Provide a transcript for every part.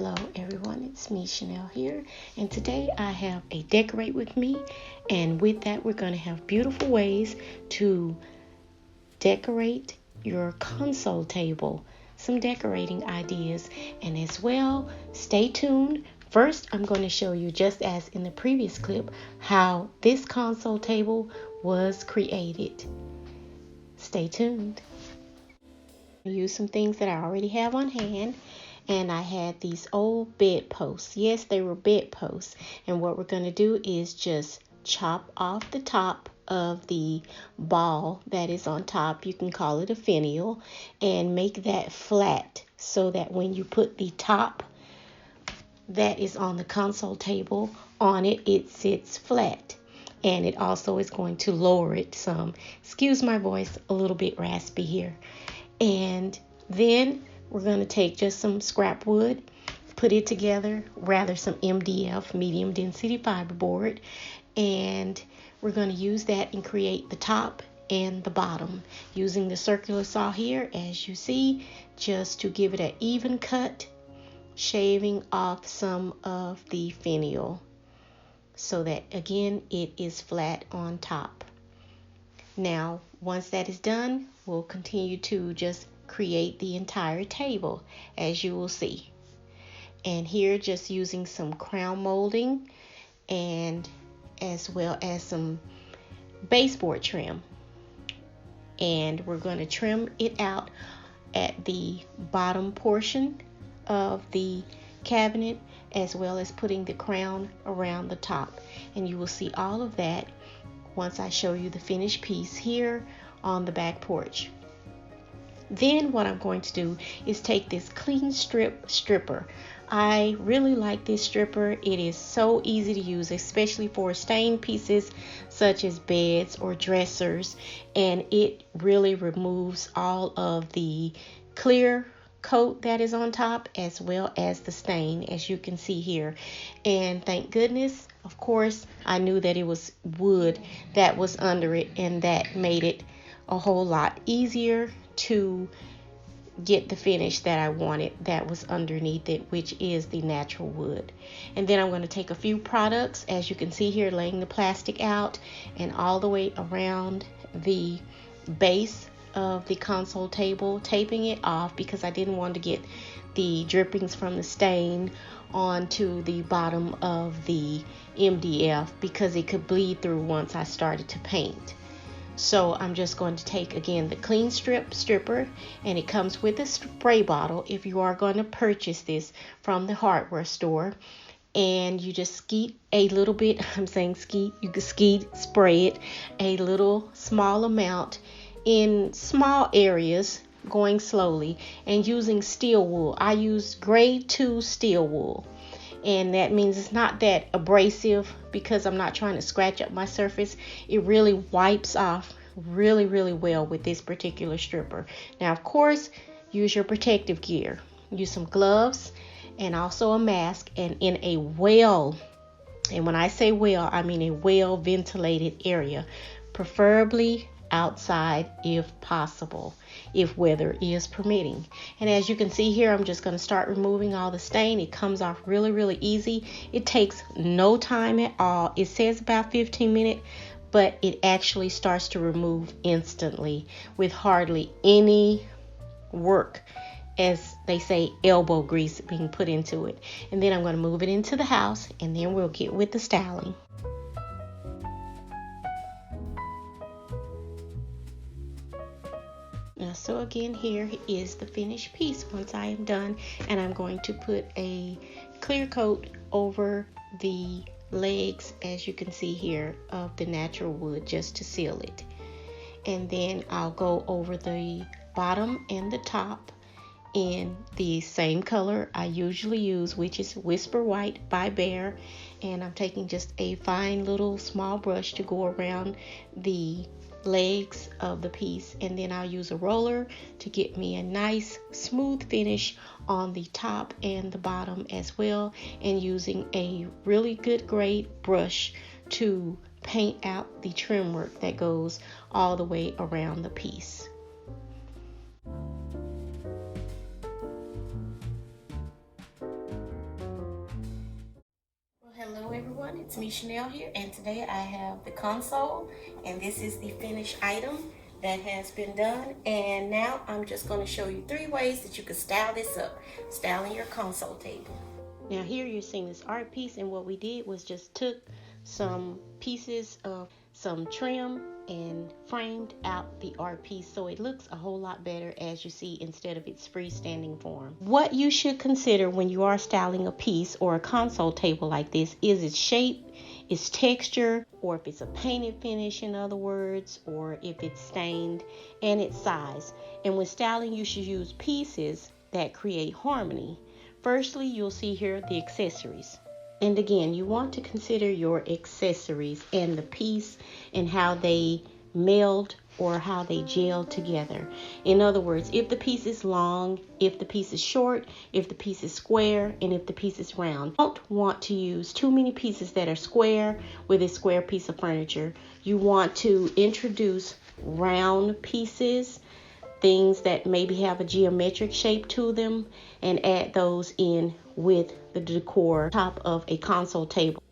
Hello everyone, it's me Chanel here, and today I have a decorate with me, and with that we're going to have beautiful ways to decorate your console table, some decorating ideas, and as well, stay tuned. First, I'm going to show you, just as in the previous clip, how this console table was created. Stay tuned. Use some things that I already have on hand. And I had these old bedposts. Yes, they were bedposts. And what we're going to do is just chop off the top of the ball that is on top. You can call it a finial. And make that flat so that when you put the top that is on the console table on it, it sits flat. And it also is going to lower it some. Excuse my voice, a little bit raspy here. And then we're going to take just some scrap wood, put it together, rather some MDF, medium density fiberboard, and we're going to use that and create the top and the bottom using the circular saw here, as you see, just to give it an even cut, shaving off some of the finial so that again it is flat on top. Now once that is done, we'll continue to just create the entire table, as you will see. And here just using some crown molding and as well as some baseboard trim. And we're going to trim it out at the bottom portion of the cabinet, as well as putting the crown around the top. And you will see all of that once I show you the finished piece here on the back porch. Then what I'm going to do is take this clean stripper. I really like this stripper. It is so easy to use, especially for stained pieces such as beds or dressers, and it really removes all of the clear coat that is on top as well as the stain, as you can see here. And thank goodness, of course, I knew that it was wood that was under it, and that made it a whole lot easier to get the finish that I wanted that was underneath it, which is the natural wood. And then I'm going to take a few products, as you can see here, laying the plastic out and all the way around the base of the console table, taping it off because I didn't want to get the drippings from the stain onto the bottom of the MDF because it could bleed through once I started to paint. So I'm just going to take again the clean stripper, and it comes with a spray bottle if you are going to purchase this from the hardware store. And you just skeet a little bit, I'm saying skeet, you can spray it a little small amount in small areas, going slowly, and using steel wool. I use grade 2 steel wool. And that means it's not that abrasive because I'm not trying to scratch up my surface. It really wipes off really well with this particular stripper. Now, of course, use your protective gear. Use some gloves and also a mask, and in a well, and when I say well, I mean a well ventilated area, preferably outside if possible, if weather is permitting. And as you can see here, I'm just going to start removing all the stain. It comes off really easy. It takes no time at all. It says about 15 minutes, but it actually starts to remove instantly with hardly any work, as they say, elbow grease being put into it. And then I'm going to move it into the house, and then we'll get with the styling. So again, here is the finished piece once I am done, and I'm going to put a clear coat over the legs, as you can see here, of the natural wood just to seal it. And then I'll go over the bottom and the top in the same color I usually use, which is Whisper White by Bear. And I'm taking just a fine little small brush to go around the legs of the piece, and then I'll use a roller to get me a nice smooth finish on the top and the bottom as well, and using a really good grade brush to paint out the trim work that goes all the way around the piece. It's me, Chanel here, and today I have the console, and this is the finished item that has been done. And now I'm just going to show you 3 ways that you can style this up, styling your console table. Now here you're seeing this art piece, and what we did was just took some pieces of some trim and framed out the art piece so it looks a whole lot better, as you see, instead of its freestanding form. What you should consider when you are styling a piece or a console table like this is its shape, its texture, or if it's a painted finish, in other words, or if it's stained, and its size. And when styling, you should use pieces that create harmony. Firstly, you'll see here the accessories. And again, you want to consider your accessories and the piece and how they meld or how they gel together. In other words, if the piece is long, if the piece is short, if the piece is square, and if the piece is round. You don't want to use too many pieces that are square with a square piece of furniture. You want to introduce round pieces, things that maybe have a geometric shape to them, and add those in with the decor top of a console table.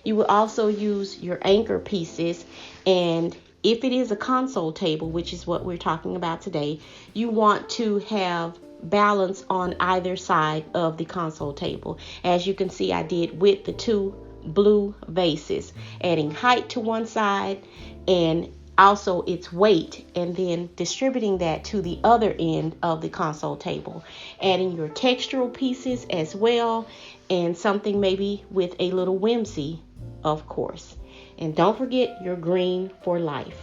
You will also use your anchor pieces, and if it is a console table, which is what we're talking about today, you want to have balance on either side of the console table. As you can see, I did with the 2 blue vases, adding height to one side and also its weight, and then distributing that to the other end of the console table, adding your textural pieces as well, and something maybe with a little whimsy, of course. And don't forget your green for life.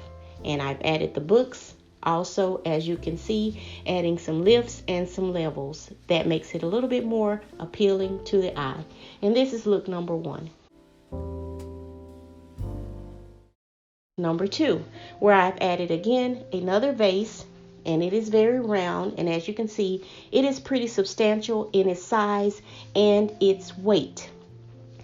And I've added the books also, as you can see, adding some lifts and some levels that makes it a little bit more appealing to the eye. And this is look number 1. Number 2, where I've added again another vase, and it is very round, and as you can see, it is pretty substantial in its size and its weight.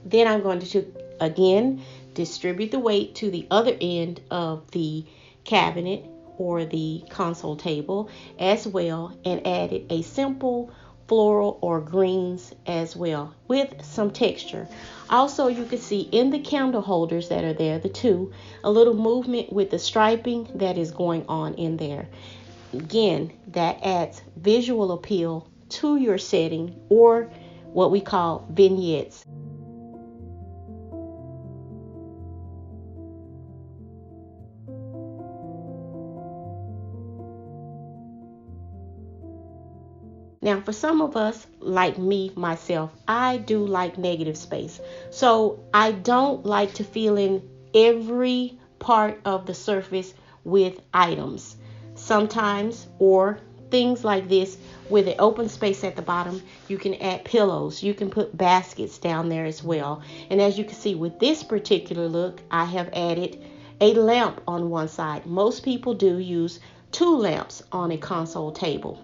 Then I'm going to again distribute the weight to the other end of the cabinet or the console table as well, and added a simple floral or greens as well with some texture. Also, you can see in the candle holders that are there, the 2, a little movement with the striping that is going on in there. Again, that adds visual appeal to your setting, or what we call vignettes. Now, for some of us, like me, myself, I do like negative space. So I don't like to fill in every part of the surface with items. Sometimes, or things like this, with an open space at the bottom, you can add pillows. You can put baskets down there as well. And as you can see with this particular look, I have added a lamp on one side. Most people do use 2 lamps on a console table.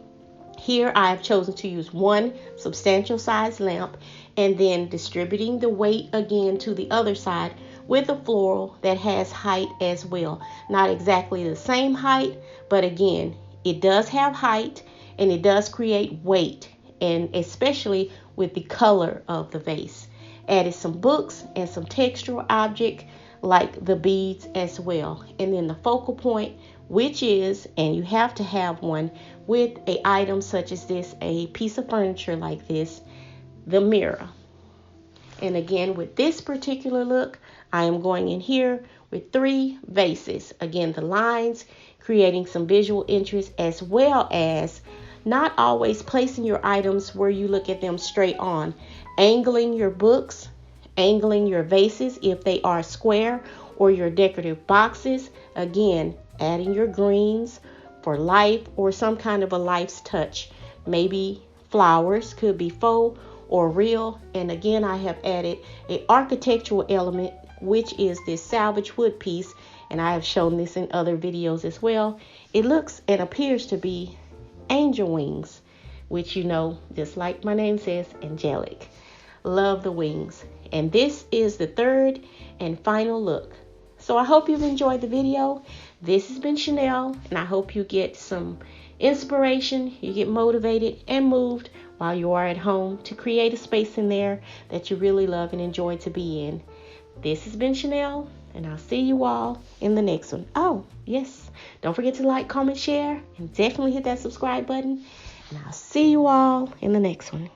Here I have chosen to use 1 substantial size lamp, and then distributing the weight again to the other side with a floral that has height as well. Not exactly the same height, but again, it does have height and it does create weight, and especially with the color of the vase. Added some books and some textural object like the beads as well. And then the focal point, which is, and you have to have one with an item such as this, a piece of furniture like this, the mirror. And again, with this particular look, I am going in here with 3 vases. Again, the lines, creating some visual interest, as well as not always placing your items where you look at them straight on. Angling your books, angling your vases if they are square, or your decorative boxes. Again, adding your greens for life or some kind of a life's touch. Maybe flowers, could be faux or real. And again, I have added an architectural element, which is this salvage wood piece, and I have shown this in other videos as well. It looks and appears to be angel wings, which, you know, just like my name says, angelic. Love the wings. And this is the 3rd and final look. So I hope you've enjoyed the video. This has been Chanel, and I hope you get some inspiration, you get motivated and moved while you are at home to create a space in there that you really love and enjoy to be in. This has been Chanel, and I'll see you all in the next one. Oh, yes, don't forget to like, comment, share, and definitely hit that subscribe button. And I'll see you all in the next one.